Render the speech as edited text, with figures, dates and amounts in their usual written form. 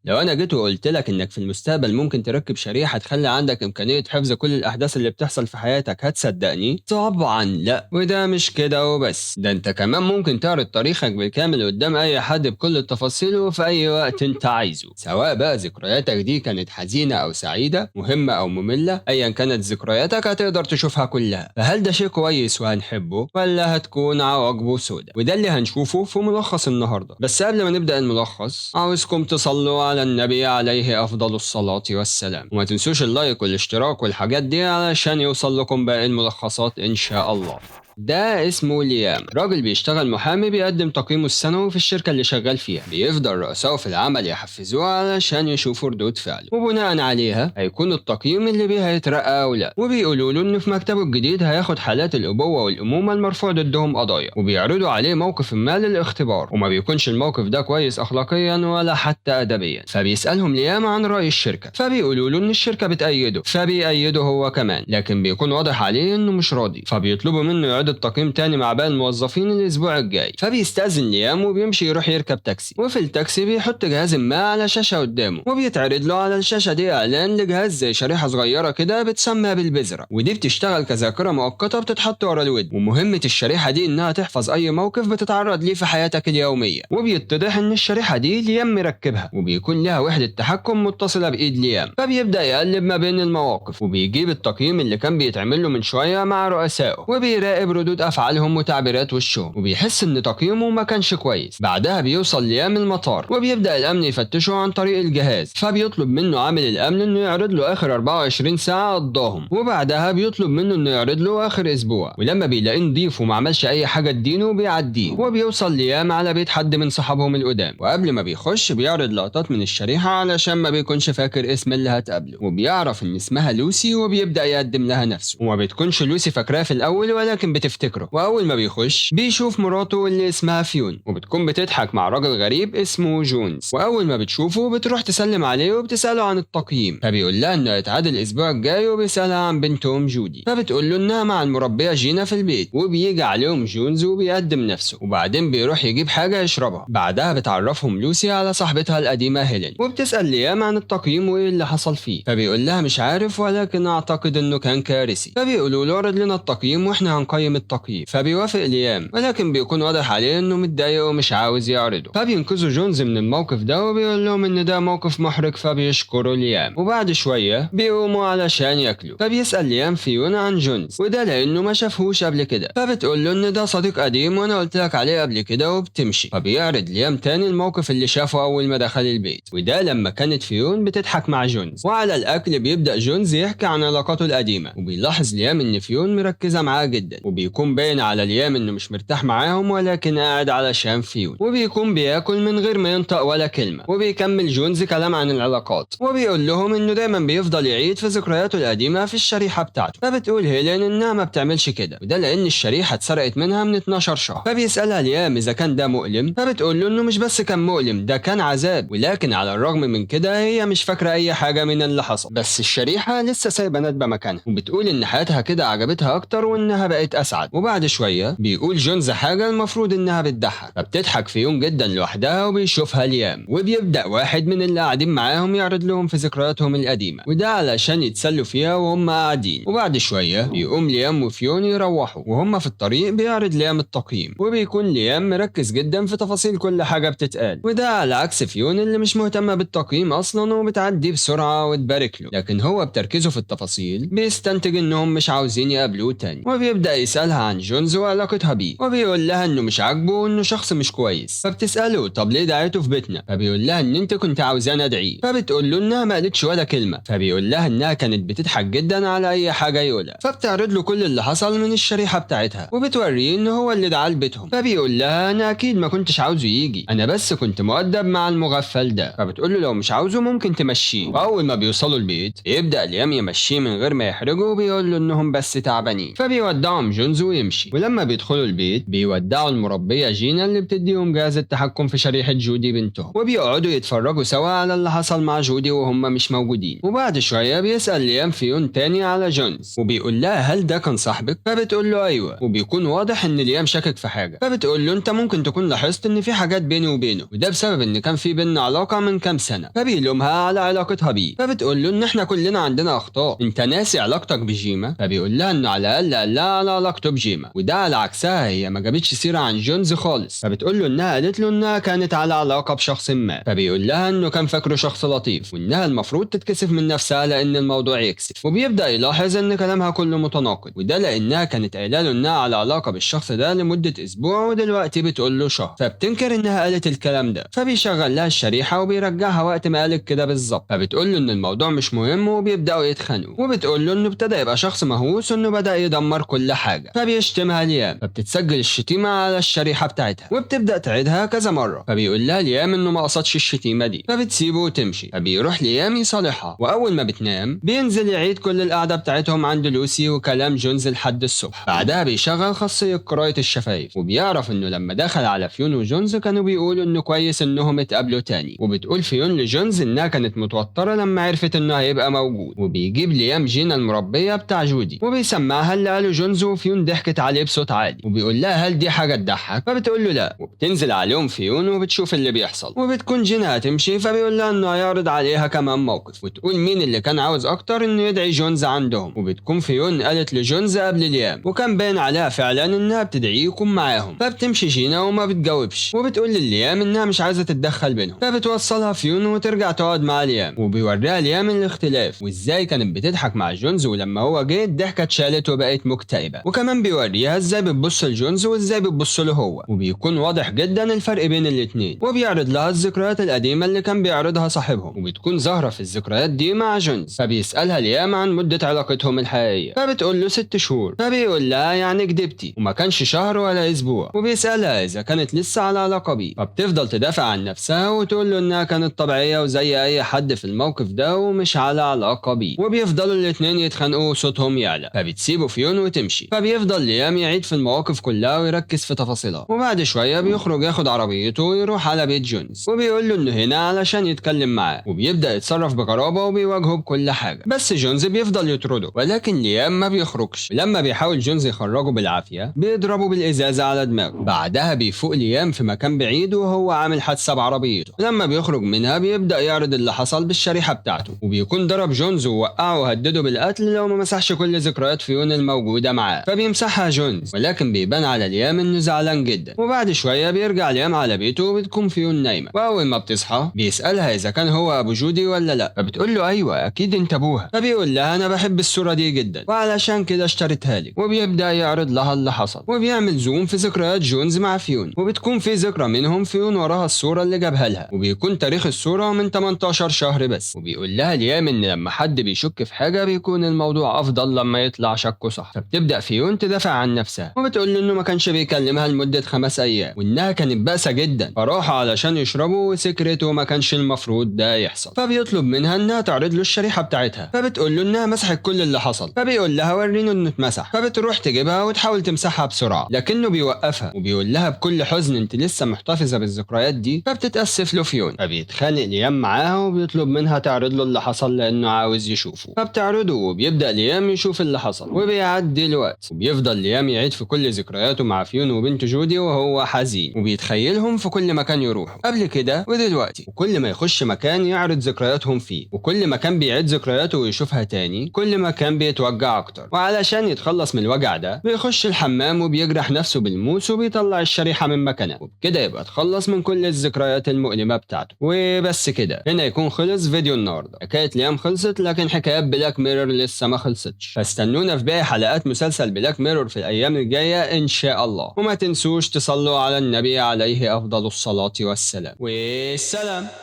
لو أنا جيت وقلت لك إنك في المستقبل ممكن تركب شريحة تخلي عندك إمكانية حفظ كل الأحداث اللي بتحصل في حياتك، هتصدقني؟ طبعا لأ. وده مش كده وبس، ده أنت كمان ممكن تعرض تاريخك بالكامل قدام أي حد بكل التفاصيل وفي أي وقت أنت عايزه، سواء بقى ذكرياتك دي كانت حزينة أو سعيدة، مهمة أو مملة، أيا كانت ذكرياتك هتقدر تشوفها كلها. فهل ده شيء كويس وهنحبه، ولا هتكون عواقبه سودة؟ وده اللي هنشوفه في ملخص النهاردة. بس قبل ما نبدأ الملخص، عاوزكم تصلوا على النبي عليه أفضل الصلاة والسلام، وما تنسوش اللايك والاشتراك والحاجات دي علشان يوصل لكم باقي الملخصات إن شاء الله. ده اسمه ليام، راجل بيشتغل محامي بيقدم تقييمه السنوي في الشركة اللي شغال فيها. بيفضل رؤسائه في العمل يحفزوه علشان يشوفوا ردود فعله، وبناء عليها هيكون التقييم اللي بيه هيترقى أو لا. وبيقولوا له إنه في مكتبه الجديد هياخد حالات الأبوة والأمومة المرفوع ضدهم قضايا، وبيعرضوا عليه موقف ما للاختبار، وما بيكونش الموقف ده كويس أخلاقيا ولا حتى أدبيا. فبيسألهم ليام عن رأي الشركة، فبيقولوا له إن الشركة بتأيده، فبيأيده هو كمان، لكن بيكون واضح عليه إنه مش راضي. فبيطلبوا منه يعيد التقييم تاني مع باقي الموظفين الأسبوع الجاي. فبيستأذن ليام وبيمشي يروح يركب تاكسي، وفي التاكسي بيحط جهاز ما على شاشة قدامه، وبيتعرض له على الشاشة دي إعلان لجهاز زي شريحة صغيرة كده بتسمى بالبذرة، ودي بتشتغل كذاكرة مؤقتة بتتحط ورا الودن. ومهمة الشريحة دي إنها تحفظ أي موقف بتتعرض ليه في حياتك اليومية. وبيتضح إن الشريحة دي ليام مركبها، وبيكون لها وحدة تحكم متصلة بإيد ليام. فبيبدأ يقلب ما بين المواقف، وبيجيب التقييم اللي كان بيتعمل له من شوية مع رؤسائه، وبيراقب ردود أفعالهم وتعبيرات وشهم، وبيحس إن تقييمه ما كانش كويس. بعدها بيوصل ليام المطار، وبيبدأ الأمن يفتشه عن طريق الجهاز. فبيطلب منه عامل الأمن إنه يعرض له آخر 24 ساعة قضاهم، وبعدها بيطلب منه إنه يعرض له آخر أسبوع. ولما بيلاقيه نضيف وما عملش أي حاجة تدينه بيعديه. وبيوصل ليام على بيت حد من صحابهم القدام، وقبل ما بيخش بيعرض لقطات من الشريحة علشان ما بيكونش فاكر اسم اللي هتقابله. وبيعرف إن اسمها لوسي، وبيبدأ يقدم لها نفسه، وما بتكونش لوسي فاكراه في الأول ولكن بتفتكره. وأول ما بيخش بيشوف مراته اللي اسمها فيون، وبتكون بتضحك مع راجل غريب اسمه جونز. وأول ما بتشوفه بتروح تسلم عليه وبتسأله عن التقييم، فبيقول لها إنه هيتعادل الأسبوع الجاي، وبيسألها عن بنتهم جودي، فبتقول له إنها مع المربية جينا في البيت. وبيجي عليهم جونز وبيقدم نفسه، وبعدين بيروح يجيب حاجة يشربها. بعدها بتعرفهم لوسي على صاحبتها القديمة هيلين، وبتسأل ليام عن التقييم وإيه اللي حصل فيه. فبيقول لها مش عارف، ولكن أعتقد إنه كان كارثي. فبيقولوا له اعرض لنا التقييم وإحنا هنقيم التقييم. فبيوافق ليام، ولكن بيكون واضح عليه إنه متضايق ومش عاوز يعرضه. فبينقذوا جونز من الموقف ده، وبيقول لهم إن ده موقف محرج، فبيشكروا ليام. وبعد شوية بيقوموا علشان ياكلوا. فبيسأل ليام فيون عن جونز، وده لأنه ما شافهوش قبل كده. فبتقول له إن ده صديق قديم وأنا قلت لك عليه قبل كده، وبتمشي. فبيعرض ليام تاني الموقف اللي شافه أول ما دخل البيت، وده لما كانت فيون بتضحك مع جونز. وعلى الأكل بيبدأ جونز يحكي عن علاقاته القديمة، وبيلاحظ ليام إن فيون مركزة معاه جدا، وبيكون باين على ليام إنه مش مرتاح معاهم ولكن قاعد علشان فيون. وبيكون بياكل من غير ما ينطق ولا كلمة. وبيكمل جونز كلام عن العلاقات، وبيقول لهم إنه دايما بيفضل يعيد في ذكرياته القديمة في الشريحة بتاعته. فبتقول هيلين إنها ما بتعملش كده، وده لأن الشريحة اتسرقت منها من 12 شهر. فبيسألها ليام إذا كان ده مؤلم، فبتقول له إنه مش بس كان مؤلم، ده كان عذاب. ولكن على الرغم من كده هي مش فاكرة أي حاجة من اللي حصل، بس الشريحة لسه سايبة ندبة مكانها. وبتقول إن حياتها كده عجبتها أكتر وإنها بقت أسعد. وبعد شوية بيقول جونز حاجة المفروض إنها بتضحك، فبتضحك فيون جدا لوحدها، وبيشوفها ليام. وبيبدأ واحد من اللي قاعدين معاهم يعرض لهم في ذكرياتهم القديمة، وده علشان يتسلوا فيها وهم قاعدين. وبعد شوية بيقوم ليام وفيون يروحوا، وهم في الطريق بيعرض ليام التقييم، وبيكون ليام مركز جدا في تفاصيل كل حاجة بتتقال، وده على عكس فيون اللي مش مهتمة بالتقييم أصلا وبتعدي بسرعة وتبارك له. لكن هو بتركيزه في التفاصيل بيستنتج إنهم مش عاوزين يقابلوه تاني. وبيبدأ يسألها عن جونز وعلاقتها بيه، وبيقول لها إنه مش عاجبه وإنه شخص مش كويس. فبتسأله طب ليه دعيته في بيتنا؟ فبيقول لها إن أنت كنت عاوزاني أدعيه. فبتقول له إنها ما قالتش ولا كلمة. فبيقول لها إنها كانت بتضحك جدا على أي حاجة يقولها. فبتعرض له كل اللي حصل من الشريحة بتاعتها، وبتوريه إنه هو اللي دعاه لبيتهم. فبيقول لها أنا أكيد ما كنتش عاوزه يجي، أنا بس كنت مؤدب مع المغفل ده. فبتقول له لو مش عاوزه ممكن تمشيه. وأول ما بيوصلوا البيت يبدأ ليام يمشيه من غير ما يحرجه، وبيقول له إنهم بس تعبانين. فبيودعهم جونز جونز ويمشي. ولما بيدخلوا البيت بيودعوا المربية جينا اللي بتديهم جهاز التحكم في شريحة جودي بنتهم، وبيقعدوا يتفرجوا سوا على اللي حصل مع جودي وهم مش موجودين. وبعد شوية بيسأل ليام فيون تاني على جونز وبيقول لها هل ده كان صاحبك؟ فبتقول له ايوه، وبيكون واضح ان ليام شاكك في حاجة. فبتقول له انت ممكن تكون لاحظت ان في حاجات بيني وبينه، وده بسبب ان كان في بيننا علاقة من كام سنة. فبيلومها على علاقتها بيه. فبتقول له ان احنا كلنا عندنا اخطاء، انت ناسي علاقتك بجيما؟ فبيقول لها انه على الاقل قال لها على علاقته بجيما، وده على عكسها هي ما جابتش سيرة عن جونز خالص. فبتقول له انها قالت له انها كانت على علاقة بشخص ما. فبيقول لها انه كان فاكره شخص لطيف وانها المفروض تتكسف من نفسها لان الموضوع يكسف. وبيبدأ يلاحظ ان كلامها كله متناقض، وده لانها كانت قايله له انها على علاقة بالشخص ده لمدة اسبوع ودلوقتي بتقول له شهر. فبتنكر انها قالت الكلام ده. فبيشغل لها الشريحة وبيرجعها وقت ما قالت كده بالظبط. فبتقول له ان الموضوع مش مهم وبيبدأوا يتخانقوا. وبتقول له انه ابتدى يبقى شخص مهووس وانه بدأ يدمر كل حاجة. فبيشتمها ليام. فبتتسجل الشتيمة على الشريحة بتاعتها وبتبدأ تعيدها كذا مرة. فبيقول لها ليام انه ما قصدش الشتيمة دي. فبتسيبه وتمشي. فبيروح ليام يصالحها، واول ما بتنام بينزل يعيد كل القعدة بتاعتهم عند لوسي وكلام جونز لحد الصبح. بعدها بيشغل خاصية قراءة الشفايف، وبيعرف انه لما دخل على فيون وجونز كانوا بيقولوا انه كويس انهم اتقابلوا تاني. وبتقول فيون لجونز انها كانت متوترة لما عرفت انه هيبقى موجود. وبيجيب ليام جينا المربية بتاع جودي وبيسمعها اللي قاله جونز، وفيون ضحكت عليه بصوت عالي وبيقول لها هل دي حاجة تضحك؟ فبتقول له لا. وبتنزل عليهم فيون وبتشوف اللي بيحصل. وبتكون جينا هتمشي فبيقول لها انه هيعرض عليها كمان موقف، وتقول مين اللي كان عاوز اكتر انه يدعي جونز عندهم. وبتكون فيون قالت لجونز قبل ليام، وكان باين عليها فعلا انها بتدعيه يكون معاهم. فبتمشي جينا وما بتجاوبش، وبتقول لليام انها مش عايزه تتدخل بينهم. فبتوصلها فيون وترجع تقعد مع ليام، وبيوريها ليام الاختلاف وازاي كانت بتضحك مع جونز ولما هو جه الضحكه اتشالت وبقت مكتئبه. وكمان بيوريها ازاي بتبص لجونز وازاي بتبص له هو، وبيكون واضح جدا الفرق بين الاتنين. وبيعرض لها الذكريات القديمه اللي كان بيعرضها صاحبهم، وبتكون ظاهره في الذكريات دي مع جونز. فبيسالها ليام عن مده علاقتهم الحقيقيه. فبتقول له 6 شهور. فبيقول لها يعني كدبتي وما كانش شهر ولا اسبوع. وبيسالها اذا كانت لسه على علاقه بيه. فبتفضل تدافع عن نفسها وتقول له انها كانت طبيعيه وزي اي حد في الموقف ده ومش على علاقه بيه. وبيفضلوا الاتنين يتخانقوا وصوتهم يعلى. فبتسيبه فيون وتمشي. فبيفضل ليام يعيد في المواقف كلها ويركز في تفاصيلها. وبعد شويه بيخرج ياخد عربيته ويروح على بيت جونز، وبيقول له انه هنا علشان يتكلم معاه. وبيبدا يتصرف بغرابه وبيواجهه بكل حاجه، بس جونز بيفضل يطرده. ولكن ليام ما بيخرجش. لما بيحاول جونز يخرجه بالعافيه بيضربه بالازازه على دماغه. بعدها بيفوق ليام في مكان بعيد وهو عامل حادثه بعربيته. لما بيخرج منها بيبدا يعرض اللي حصل بالشريحه بتاعته، وبيكون ضرب جونز ووقعه وهدده بالقتل لو ما مسحش كل ذكريات فيون الموجوده معاه. فبيمسحها جونز، ولكن بيبان على ليام انه زعلان جدا. وبعد شويه بيرجع ليام على بيته وبتكون فيون نايمه. واول ما بتصحى بيسالها اذا كان هو ابو جودي ولا لا. فبتقول له ايوه اكيد انت ابوها. فبيقول لها انا بحب الصوره دي جدا وعلشان كده اشتريتها لك. وبيبدا يعرض لها اللي حصل، وبيعمل زوم في ذكريات جونز مع فيون، وبتكون في ذكرى منهم فيون وراها الصوره اللي جابها لها، وبيكون تاريخ الصوره من 18 شهر بس. وبيقول لها ليام ان لما حد بيشك في حاجه بيكون الموضوع افضل لما يطلع شكه صح. فبتبدا فيون تدافع عن نفسها وبتقول له انه ما كانش بيكلمها لمده 5 ايام وانها كانت بائسه جدا، فراحوا علشان يشربوا وسكرت وما كانش المفروض ده يحصل. فبيطلب منها انها تعرض له الشريحه بتاعتها. فبتقول له انها مسحت كل اللي حصل. فبيقول لها وريني انه اتمسح. فبتروح تجيبها وتحاول تمسحها بسرعه، لكنه بيوقفها وبيقول لها بكل حزن انت لسه محتفظه بالذكريات دي. فبتتاسف له فيون. فبيتخانق ليام معاها وبيطلب منها تعرض له اللي حصل لانه عاوز يشوفه. فبتعرضه وبيبدا ليام يشوف اللي حصل، وبيعدي الوقت وبيفضل ليام يعيد في كل ذكرياته مع فيون وبنت جودي وهو حزين، وبيتخيلهم في كل مكان يروحوا قبل كده ودلوقتي. وكل ما يخش مكان يعرض ذكرياتهم فيه، وكل ما كان بيعيد ذكرياته ويشوفها تاني كل ما كان بيتوجع اكتر. وعلشان يتخلص من الوجع ده بيخش الحمام وبيجرح نفسه بالموس وبيطلع الشريحة من مكانها، وبكده يبقى اتخلص من كل الذكريات المؤلمة بتاعته. وبس كده هنا يكون خلص فيديو النهارده. حكاية ليام خلصت، لكن حكايات بلاك ميرور لسه ما خلصتش، فاستنونا في باقي حلقات مسلسل بلاك ميرور في الايام الجاية ان شاء الله. وما تنسوش تصلوا على النبي عليه افضل الصلاة والسلام. والسلام.